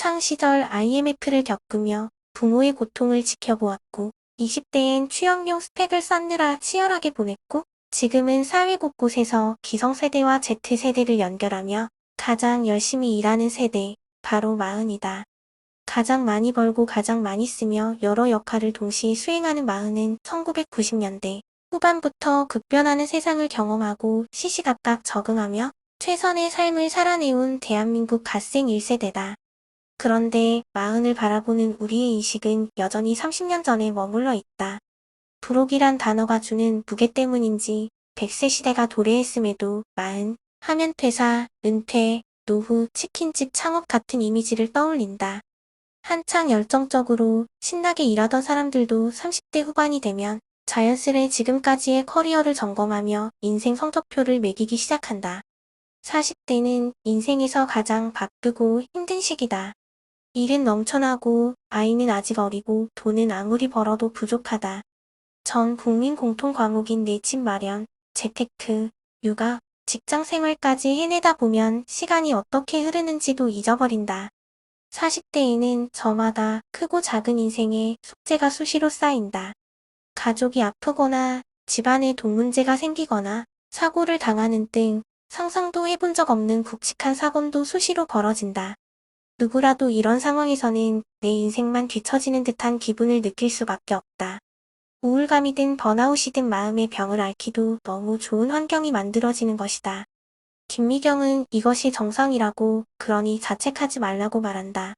학창시절 IMF를 겪으며 부모의 고통을 지켜보았고 20대엔 취업용 스펙을 쌓느라 치열하게 보냈고 지금은 사회 곳곳에서 기성세대와 Z세대를 연결하며 가장 열심히 일하는 세대, 바로 마흔이다. 가장 많이 벌고 가장 많이 쓰며 여러 역할을 동시에 수행하는 마흔은 1990년대 후반부터 급변하는 세상을 경험하고 시시각각 적응하며 최선의 삶을 살아내온 대한민국 갓생 1세대다. 그런데 마흔을 바라보는 우리의 인식은 여전히 30년 전에 머물러 있다. 부록이란 단어가 주는 무게 때문인지 100세 시대가 도래했음에도 마흔 하면 퇴사, 은퇴, 노후, 치킨집 창업 같은 이미지를 떠올린다. 한창 열정적으로 신나게 일하던 사람들도 30대 후반이 되면 자연스레 지금까지의 커리어를 점검하며 인생 성적표를 매기기 시작한다. 40대는 인생에서 가장 바쁘고 힘든 시기다. 일은 넘쳐나고 아이는 아직 어리고 돈은 아무리 벌어도 부족하다. 전 국민 공통 과목인 내 집 마련, 재테크, 육아, 직장 생활까지 해내다 보면 시간이 어떻게 흐르는지도 잊어버린다. 40대에는 저마다 크고 작은 인생의 숙제가 수시로 쌓인다. 가족이 아프거나 집안에 돈 문제가 생기거나 사고를 당하는 등 상상도 해본 적 없는 굵직한 사건도 수시로 벌어진다. 누구라도 이런 상황에서는 내 인생만 뒤처지는 듯한 기분을 느낄 수밖에 없다. 우울감이든 번아웃이든 마음의 병을 앓기도 너무 좋은 환경이 만들어지는 것이다. 김미경은 이것이 정상이라고, 그러니 자책하지 말라고 말한다.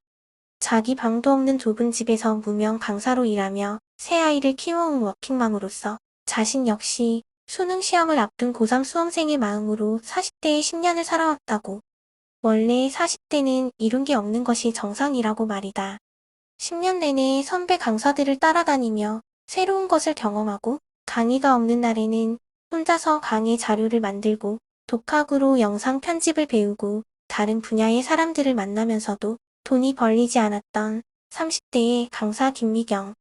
자기 방도 없는 좁은 집에서 무명 강사로 일하며 새 아이를 키워온 워킹맘으로서 자신 역시 수능 시험을 앞둔 고3 수험생의 마음으로 40대의 10년을 살아왔다고. 원래 40대는 이룬 게 없는 것이 정상이라고 말이다. 10년 내내 선배 강사들을 따라다니며 새로운 것을 경험하고 강의가 없는 날에는 혼자서 강의 자료를 만들고 독학으로 영상 편집을 배우고 다른 분야의 사람들을 만나면서도 돈이 벌리지 않았던 30대의 강사 김미경.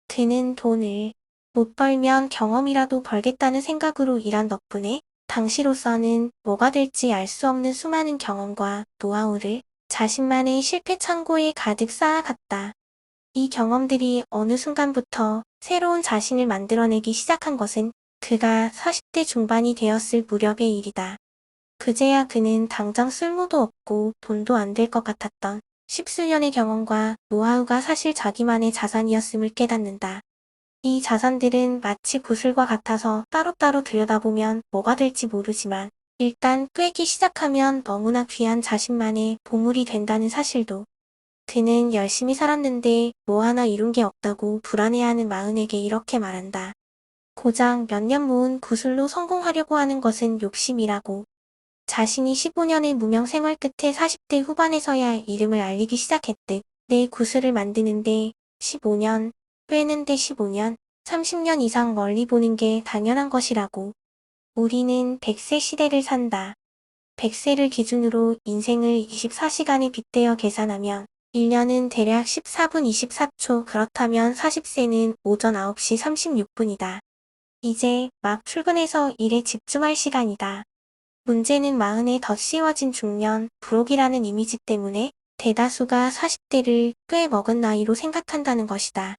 그는 돈을 못 벌면 경험이라도 벌겠다는 생각으로 일한 덕분에 당시로서는 뭐가 될지 알 수 없는 수많은 경험과 노하우를 자신만의 실패 창고에 가득 쌓아갔다. 이 경험들이 어느 순간부터 새로운 자신을 만들어내기 시작한 것은 그가 40대 중반이 되었을 무렵의 일이다. 그제야 그는 당장 쓸모도 없고 돈도 안 될 것 같았던 십수년의 경험과 노하우가 사실 자기만의 자산이었음을 깨닫는다. 이 자산들은 마치 구슬과 같아서 따로따로 들여다보면 뭐가 될지 모르지만 일단 꿰기 시작하면 너무나 귀한 자신만의 보물이 된다는 사실도. 그는 열심히 살았는데 뭐 하나 이룬 게 없다고 불안해하는 마흔에게 이렇게 말한다. 고작 몇 년 모은 구슬로 성공하려고 하는 것은 욕심이라고. 자신이 15년의 무명 생활 끝에 40대 후반에서야 이름을 알리기 시작했듯 내 구슬을 만드는데 15년, 꿰는데 15년, 30년 이상 멀리 보는 게 당연한 것이라고. 우리는 100세 시대를 산다. 100세를 기준으로 인생을 24시간에 빗대어 계산하면 1년은 대략 14분 24초, 그렇다면 40세는 오전 9시 36분이다. 이제 막 출근해서 일에 집중할 시간이다. 문제는 마흔에 덧씌워진 중년, 부록이라는 이미지 때문에 대다수가 40대를 꽤 먹은 나이로 생각한다는 것이다.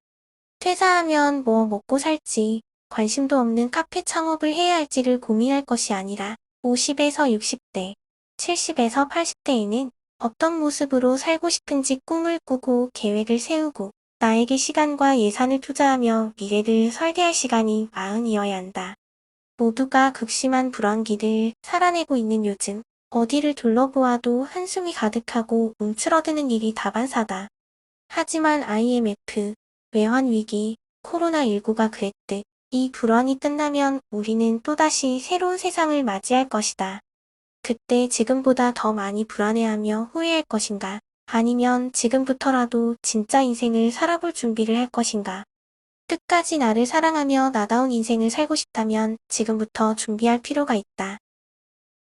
퇴사하면 뭐 먹고 살지, 관심도 없는 카페 창업을 해야 할지를 고민할 것이 아니라 50에서 60대, 70에서 80대에는 어떤 모습으로 살고 싶은지 꿈을 꾸고 계획을 세우고 나에게 시간과 예산을 투자하며 미래를 설계할 시간이 마흔이어야 한다. 모두가 극심한 불황기를 살아내고 있는 요즘 어디를 둘러보아도 한숨이 가득하고 움츠러드는 일이 다반사다. 하지만 IMF, 외환위기, 코로나19가 그랬듯 이 불황이 끝나면 우리는 또다시 새로운 세상을 맞이할 것이다. 그때 지금보다 더 많이 불안해하며 후회할 것인가? 아니면 지금부터라도 진짜 인생을 살아볼 준비를 할 것인가? 끝까지 나를 사랑하며 나다운 인생을 살고 싶다면 지금부터 준비할 필요가 있다.